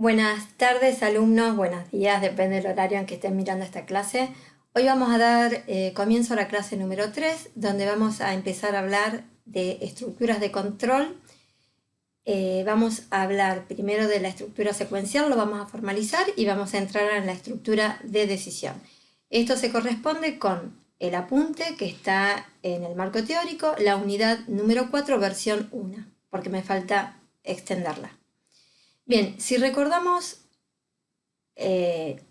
Buenas tardes, alumnos, buenos días, depende del horario en que estén mirando esta clase. Hoy vamos a dar comienzo a la clase número 3, donde vamos a empezar a hablar de estructuras de control. Vamos a hablar primero de la estructura secuencial, lo vamos a formalizar y vamos a entrar en la estructura de decisión. Esto se corresponde con el apunte que está en el marco teórico, la unidad número 4, versión 1, porque me falta extenderla. Bien, si recordamos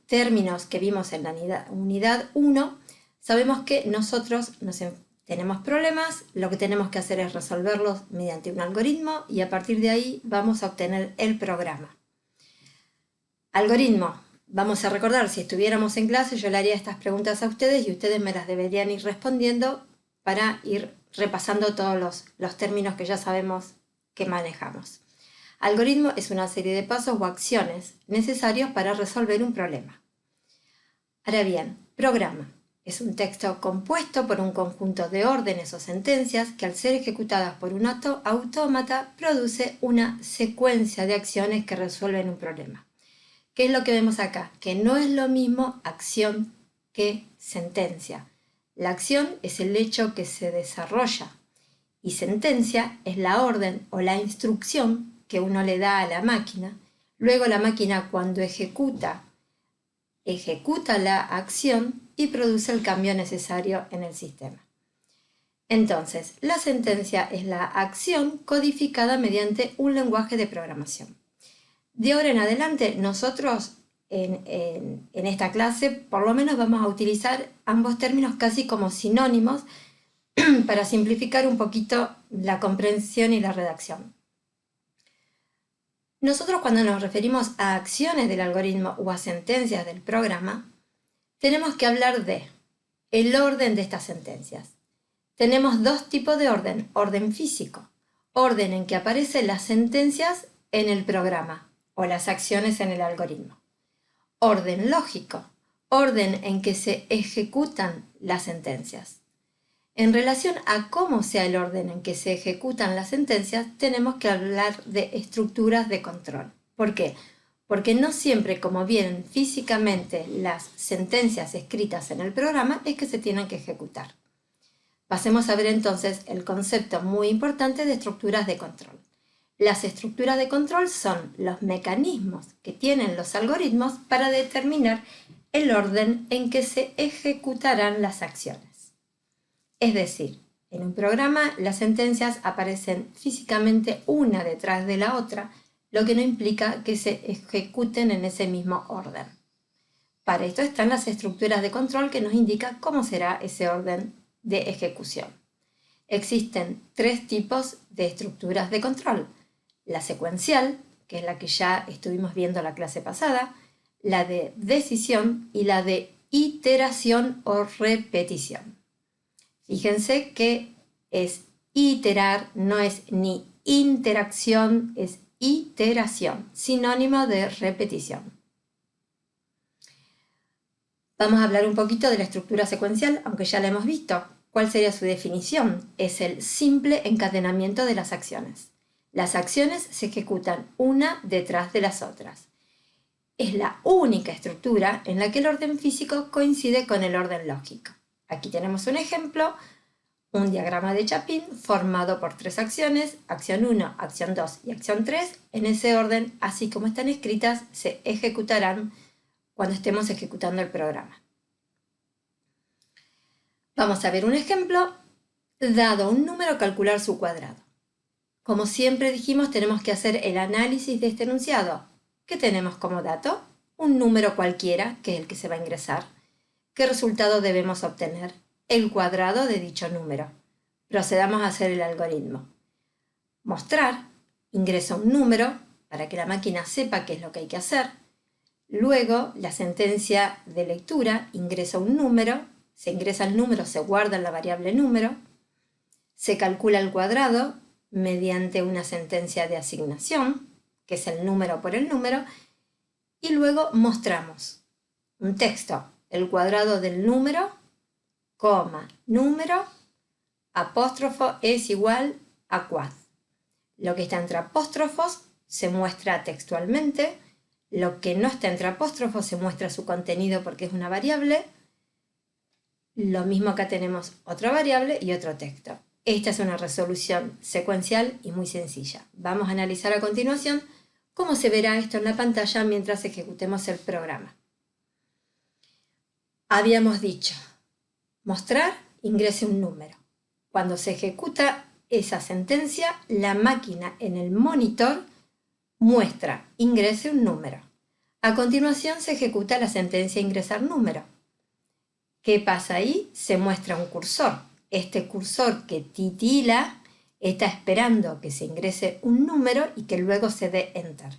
términos que vimos en la unidad 1, sabemos que nosotros tenemos problemas, lo que tenemos que hacer es resolverlos mediante un algoritmo y a partir de ahí vamos a obtener el programa. Algoritmo. Vamos a recordar, si estuviéramos en clase, yo le haría estas preguntas a ustedes y ustedes me las deberían ir respondiendo para ir repasando todos los términos que ya sabemos que manejamos. Algoritmo es una serie de pasos o acciones necesarios para resolver un problema. Ahora bien, programa es un texto compuesto por un conjunto de órdenes o sentencias que al ser ejecutadas por un autómata produce una secuencia de acciones que resuelven un problema. ¿Qué es lo que vemos acá? Que no es lo mismo acción que sentencia. La acción es el hecho que se desarrolla y sentencia es la orden o la instrucción que uno le da a la máquina. Luego la máquina, cuando ejecuta la acción y produce el cambio necesario en el sistema. Entonces, la sentencia es la acción codificada mediante un lenguaje de programación. De ahora en adelante, nosotros en esta clase por lo menos vamos a utilizar ambos términos casi como sinónimos para simplificar un poquito la comprensión y la redacción. Nosotros cuando nos referimos a acciones del algoritmo o a sentencias del programa, tenemos que hablar de el orden de estas sentencias. Tenemos dos tipos de orden: orden físico, orden en que aparecen las sentencias en el programa o las acciones en el algoritmo. Orden lógico, orden en que se ejecutan las sentencias. En relación a cómo sea el orden en que se ejecutan las sentencias, tenemos que hablar de estructuras de control. ¿Por qué? Porque no siempre como vienen físicamente las sentencias escritas en el programa es que se tienen que ejecutar. Pasemos a ver entonces el concepto muy importante de estructuras de control. Las estructuras de control son los mecanismos que tienen los algoritmos para determinar el orden en que se ejecutarán las acciones. Es decir, en un programa las sentencias aparecen físicamente una detrás de la otra, lo que no implica que se ejecuten en ese mismo orden. Para esto están las estructuras de control que nos indican cómo será ese orden de ejecución. Existen tres tipos de estructuras de control: la secuencial, que es la que ya estuvimos viendo la clase pasada, la de decisión y la de iteración o repetición. Fíjense que es iterar, no es ni interacción, es iteración, sinónimo de repetición. Vamos a hablar un poquito de la estructura secuencial, aunque ya la hemos visto. ¿Cuál sería su definición? Es el simple encadenamiento de las acciones. Las acciones se ejecutan una detrás de las otras. Es la única estructura en la que el orden físico coincide con el orden lógico. Aquí tenemos un ejemplo, un diagrama de Chapin formado por tres acciones, acción 1, acción 2 y acción 3. En ese orden, así como están escritas, se ejecutarán cuando estemos ejecutando el programa. Vamos a ver un ejemplo. Dado un número, calcular su cuadrado. Como siempre dijimos, tenemos que hacer el análisis de este enunciado. ¿Qué tenemos como dato? Un número cualquiera, que es el que se va a ingresar. ¿Qué resultado debemos obtener? El cuadrado de dicho número. Procedamos a hacer el algoritmo. Mostrar, ingreso un número para que la máquina sepa qué es lo que hay que hacer. Luego, la sentencia de lectura, ingresa un número, se ingresa el número, se guarda en la variable número, se calcula el cuadrado mediante una sentencia de asignación, que es el número por el número, y luego mostramos un texto, el cuadrado del número, coma, número, apóstrofo es igual a quad. Lo que está entre apóstrofos se muestra textualmente, Lo que no está entre apóstrofos se muestra su contenido porque es una variable. Lo mismo acá tenemos otra variable y otro texto. Esta es una resolución secuencial y muy sencilla. Vamos a analizar a continuación cómo se verá esto en la pantalla mientras ejecutemos el programa. Habíamos dicho, mostrar, ingrese un número. Cuando se ejecuta esa sentencia, la máquina en el monitor muestra, ingrese un número. A continuación se ejecuta la sentencia ingresar número. ¿Qué pasa ahí? Se muestra un cursor. Este cursor que titila está esperando que se ingrese un número y que luego se dé enter.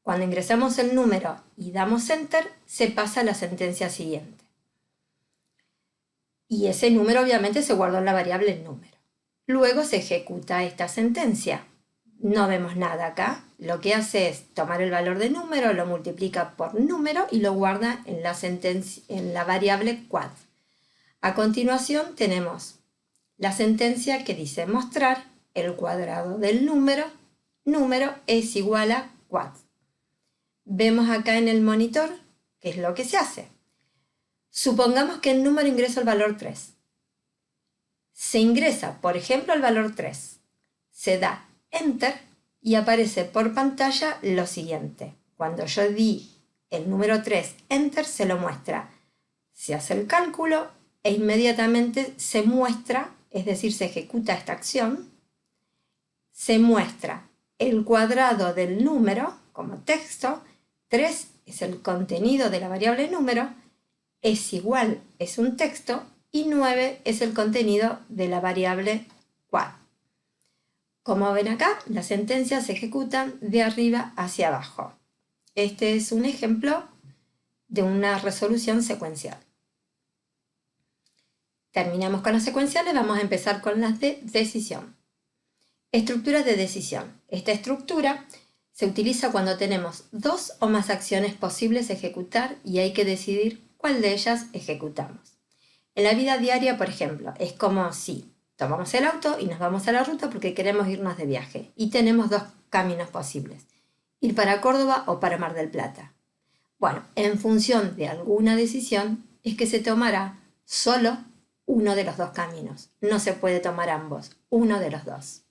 Cuando ingresamos el número y damos enter, se pasa a la sentencia siguiente. Y ese número obviamente se guardó en la variable número. Luego se ejecuta esta sentencia. No vemos nada acá. Lo que hace es tomar el valor de número, lo multiplica por número y lo guarda en la variable quad. A continuación tenemos la sentencia que dice mostrar el cuadrado del número es igual a quad. Vemos acá en el monitor qué es lo que se hace. Supongamos que el número ingresa el valor 3. Se ingresa, por ejemplo, el valor 3. Se da enter y aparece por pantalla lo siguiente. Cuando yo di el número 3, enter, se lo muestra. Se hace el cálculo e inmediatamente se muestra, es decir, se ejecuta esta acción, se muestra el cuadrado del número como texto, 3 es el contenido de la variable número, es igual, es un texto, y 9 es el contenido de la variable quad. Como ven acá, las sentencias se ejecutan de arriba hacia abajo. Este es un ejemplo de una resolución secuencial. Terminamos con las secuenciales, vamos a empezar con las de decisión. Estructuras de decisión. Esta estructura se utiliza cuando tenemos dos o más acciones posibles a ejecutar y hay que decidir cuál de ellas ejecutamos. En la vida diaria, por ejemplo, es como si tomamos el auto y nos vamos a la ruta porque queremos irnos de viaje y tenemos dos caminos posibles, ir para Córdoba o para Mar del Plata. Bueno, en función de alguna decisión es que se tomará solo uno de los dos caminos. No se puede tomar ambos, uno de los dos.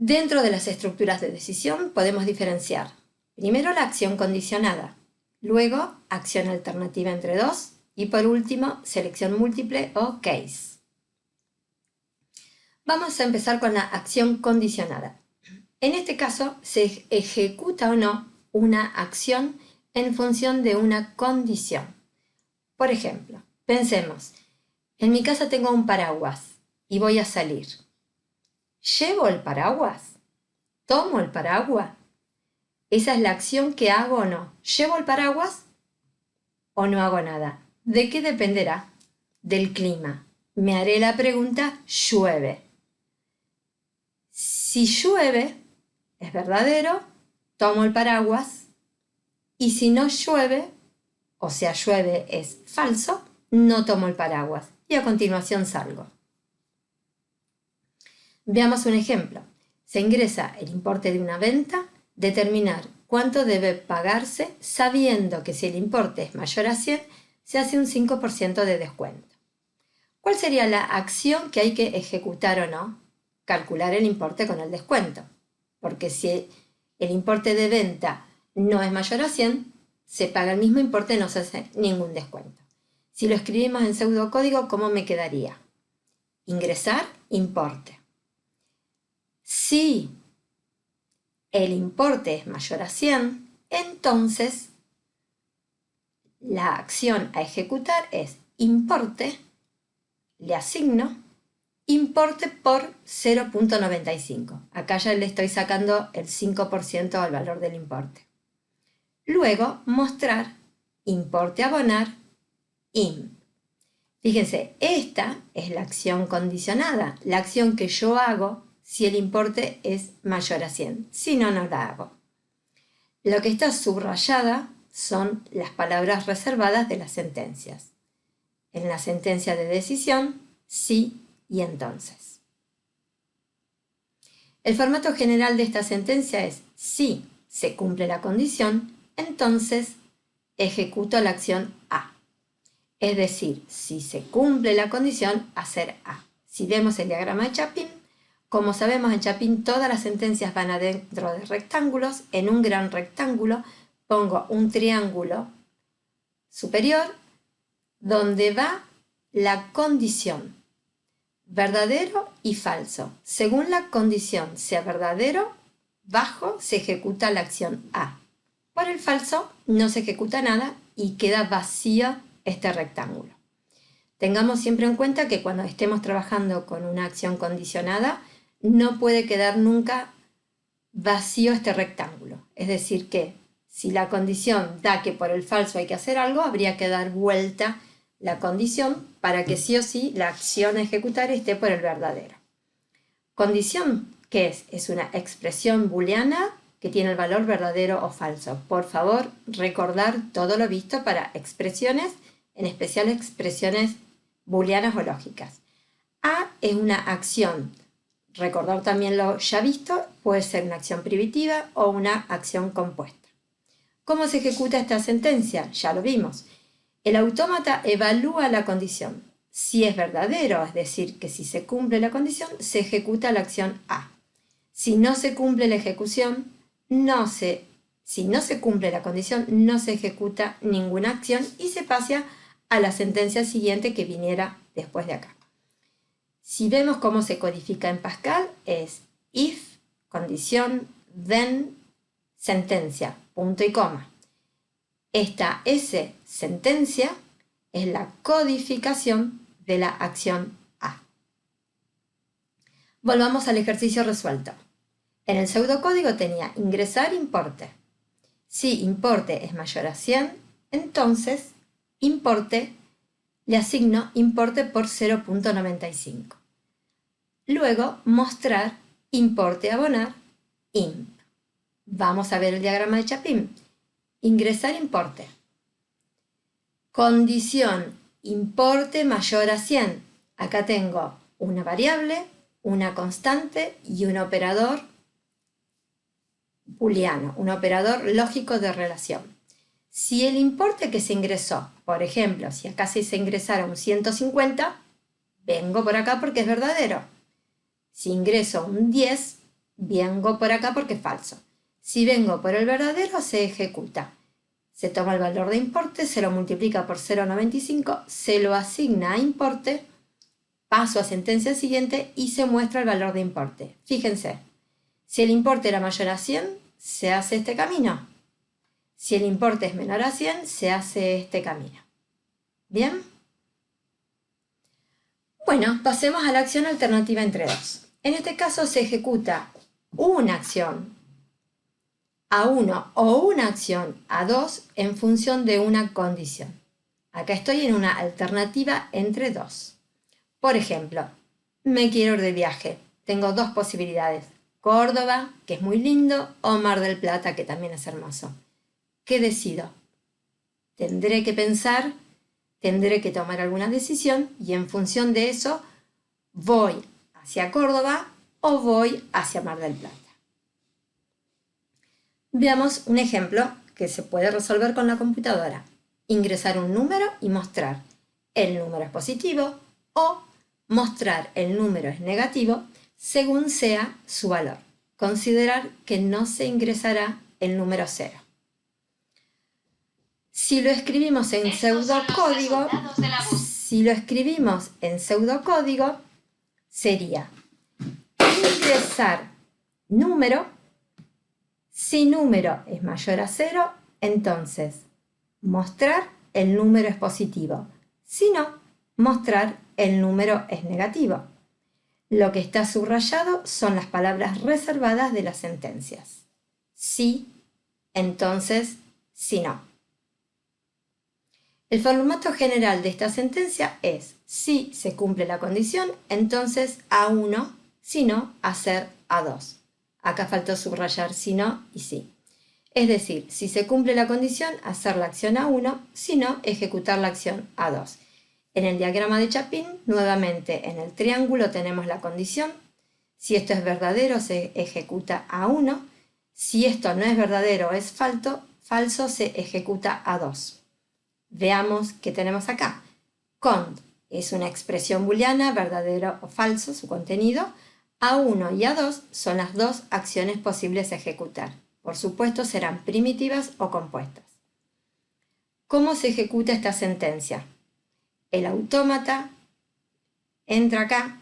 Dentro de las estructuras de decisión podemos diferenciar primero la acción condicionada, luego acción alternativa entre dos y por último selección múltiple o case. Vamos a empezar con la acción condicionada. En este caso se ejecuta o no una acción en función de una condición. Por ejemplo, pensemos, en mi casa tengo un paraguas y voy a salir. ¿Llevo el paraguas? ¿Tomo el paraguas? Esa es la acción que hago o no. ¿Llevo el paraguas o no hago nada? ¿De qué dependerá? Del clima. Me haré la pregunta, llueve. Si llueve, es verdadero, tomo el paraguas. Y si no llueve, o sea, llueve es falso, no tomo el paraguas. Y a continuación salgo. Veamos un ejemplo. Se ingresa el importe de una venta, determinar cuánto debe pagarse sabiendo que si el importe es mayor a 100, se hace un 5% de descuento. ¿Cuál sería la acción que hay que ejecutar o no? Calcular el importe con el descuento. Porque si el importe de venta no es mayor a 100, se paga el mismo importe y no se hace ningún descuento. Si lo escribimos en pseudocódigo, ¿cómo me quedaría? Ingresar importe. Si el importe es mayor a 100, entonces la acción a ejecutar es importe, le asigno, importe por 0.95. Acá ya le estoy sacando el 5% al valor del importe. Luego, mostrar, importe abonar, IM. Fíjense, esta es la acción condicionada, la acción que yo hago si el importe es mayor a 100, si no, no la hago. Lo que está subrayada son las palabras reservadas de las sentencias. En la sentencia de decisión, sí y entonces. El formato general de esta sentencia es sí, se cumple la condición, entonces ejecuto la acción A. Es decir, si se cumple la condición, hacer A. Si vemos el diagrama de Chapin, como sabemos en Chapin todas las sentencias van adentro de rectángulos. En un gran rectángulo pongo un triángulo superior donde va la condición, verdadero y falso. Según la condición sea verdadero, bajo se ejecuta la acción A. Por el falso no se ejecuta nada y queda vacío este rectángulo. Tengamos siempre en cuenta que cuando estemos trabajando con una acción condicionada, no puede quedar nunca vacío este rectángulo. Es decir que si la condición da que por el falso hay que hacer algo, habría que dar vuelta la condición para que sí o sí la acción a ejecutar esté por el verdadero. Condición, ¿qué es? Es una expresión booleana que tiene el valor verdadero o falso. Por favor, recordar todo lo visto para expresiones, en especial expresiones booleanas o lógicas. A es una acción. Recordar también lo ya visto, puede ser una acción privativa o una acción compuesta. ¿Cómo se ejecuta esta sentencia? Ya lo vimos. El autómata evalúa la condición. Si es verdadero, es decir, que si se cumple la condición, se ejecuta la acción A. Si no se cumple la ejecución, si no se cumple la condición, no se ejecuta ninguna acción y se pasa a la sentencia siguiente que viniera después de acá. Si vemos cómo se codifica en Pascal, es if, condición, then, sentencia, punto y coma. Esta S, sentencia, es la codificación de la acción A. Volvamos al ejercicio resuelto. En el pseudocódigo tenía ingresar importe. Si importe es mayor a 100, entonces importe le asigno importe por 0.95. Luego mostrar importe abonar imp. Vamos a ver el diagrama de Chapin. Ingresar importe. Condición importe mayor a 100. Acá tengo una variable, una constante y un operador booleano, un operador lógico de relación. Si el importe que se ingresó, por ejemplo, si acá se ingresaron 150, vengo por acá porque es verdadero. Si ingreso un 10, vengo por acá porque es falso. Si vengo por el verdadero, se ejecuta. Se toma el valor de importe, se lo multiplica por 0.95, se lo asigna a importe, paso a sentencia siguiente y se muestra el valor de importe. Fíjense, si el importe era mayor a 100, se hace este camino. Si el importe es menor a 100, se hace este camino. ¿Bien? Bueno, pasemos a la acción alternativa entre 2. En este caso se ejecuta una acción a 1 o una acción a 2 en función de una condición. Acá estoy en una alternativa entre 2. Por ejemplo, me quiero ir de viaje. Tengo dos posibilidades. Córdoba, que es muy lindo, o Mar del Plata, que también es hermoso. ¿Qué decido? Tendré que pensar, tendré que tomar alguna decisión y en función de eso voy hacia Córdoba o voy hacia Mar del Plata. Veamos un ejemplo que se puede resolver con la computadora. Ingresar un número y mostrar el número es positivo o mostrar el número es negativo según sea su valor. Considerar que no se ingresará el número 0. Si lo escribimos en pseudocódigo, sería ingresar número. Si número es mayor a 0, entonces mostrar el número es positivo. Si no, mostrar el número es negativo. Lo que está subrayado son las palabras reservadas de las sentencias. Sí, entonces, si no. El formato general de esta sentencia es: si se cumple la condición, entonces A1, si no, hacer A2. Acá faltó subrayar si no y sí. Es decir, si se cumple la condición, hacer la acción A1, si no, ejecutar la acción A2. En el diagrama de Chapin, nuevamente en el triángulo tenemos la condición. Si esto es verdadero, se ejecuta A1. Si esto no es verdadero o es falso, se ejecuta A2. Veamos qué tenemos acá. Cont es una expresión booleana, verdadero o falso, su contenido. A1 y A2 son las dos acciones posibles de ejecutar. Por supuesto, serán primitivas o compuestas. ¿Cómo se ejecuta esta sentencia? El autómata entra acá,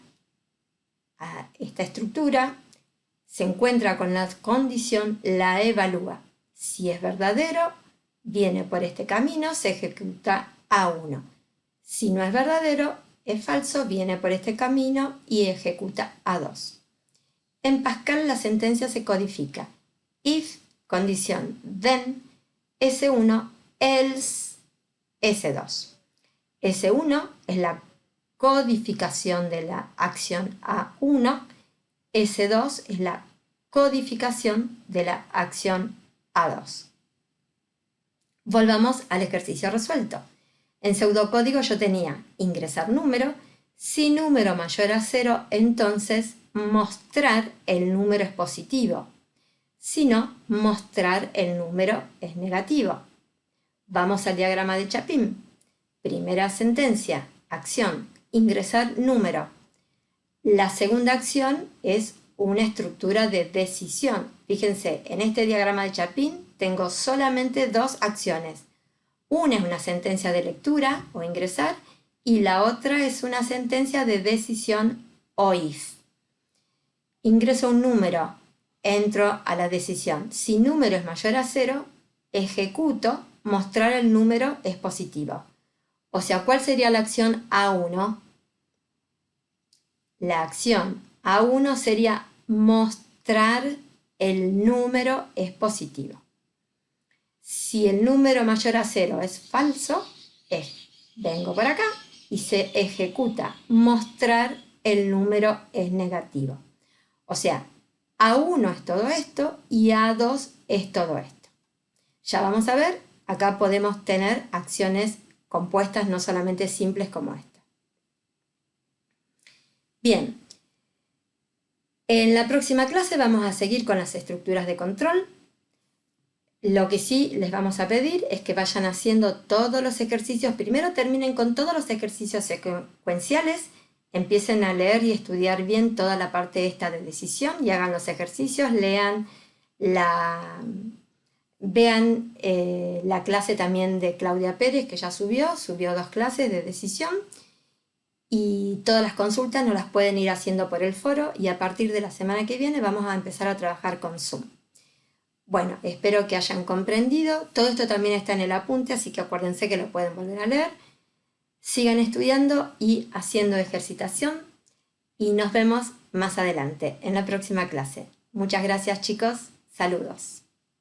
a esta estructura, se encuentra con la condición, la evalúa. Si es verdadero, viene por este camino, se ejecuta A1. Si no es verdadero, es falso, viene por este camino y ejecuta A2. En Pascal la sentencia se codifica. If, condición, then, S1, else, S2. S1 es la codificación de la acción A1, S2 es la codificación de la acción A2. Volvamos al ejercicio resuelto. En pseudocódigo yo tenía ingresar número, si número mayor a 0, entonces mostrar el número es positivo, si no, mostrar el número es negativo. Vamos al diagrama de Chapin. Primera sentencia, acción, ingresar número. La segunda acción es una estructura de decisión. Fíjense, en este diagrama de Chapin tengo solamente dos acciones. Una es una sentencia de lectura o ingresar y la otra es una sentencia de decisión o if. Ingreso un número, entro a la decisión. Si número es mayor a 0, ejecuto, mostrar el número es positivo. O sea, ¿cuál sería la acción A1? La acción A1 sería mostrar el número es positivo. Si el número mayor a 0 es falso, vengo por acá y se ejecuta mostrar el número es negativo. O sea, A1 es todo esto y A2 es todo esto. Ya vamos a ver, acá podemos tener acciones compuestas, no solamente simples como esta. Bien, en la próxima clase vamos a seguir con las estructuras de control. Lo que sí les vamos a pedir es que vayan haciendo todos los ejercicios. Primero terminen con todos los ejercicios secuenciales, empiecen a leer y estudiar bien toda la parte esta de decisión y hagan los ejercicios, vean la clase también de Claudia Pérez que ya subió 2 clases de decisión y todas las consultas nos las pueden ir haciendo por el foro y a partir de la semana que viene vamos a empezar a trabajar con Zoom. Bueno, espero que hayan comprendido. Todo esto también está en el apunte, así que acuérdense que lo pueden volver a leer. Sigan estudiando y haciendo ejercitación y nos vemos más adelante en la próxima clase. Muchas gracias, chicos. Saludos.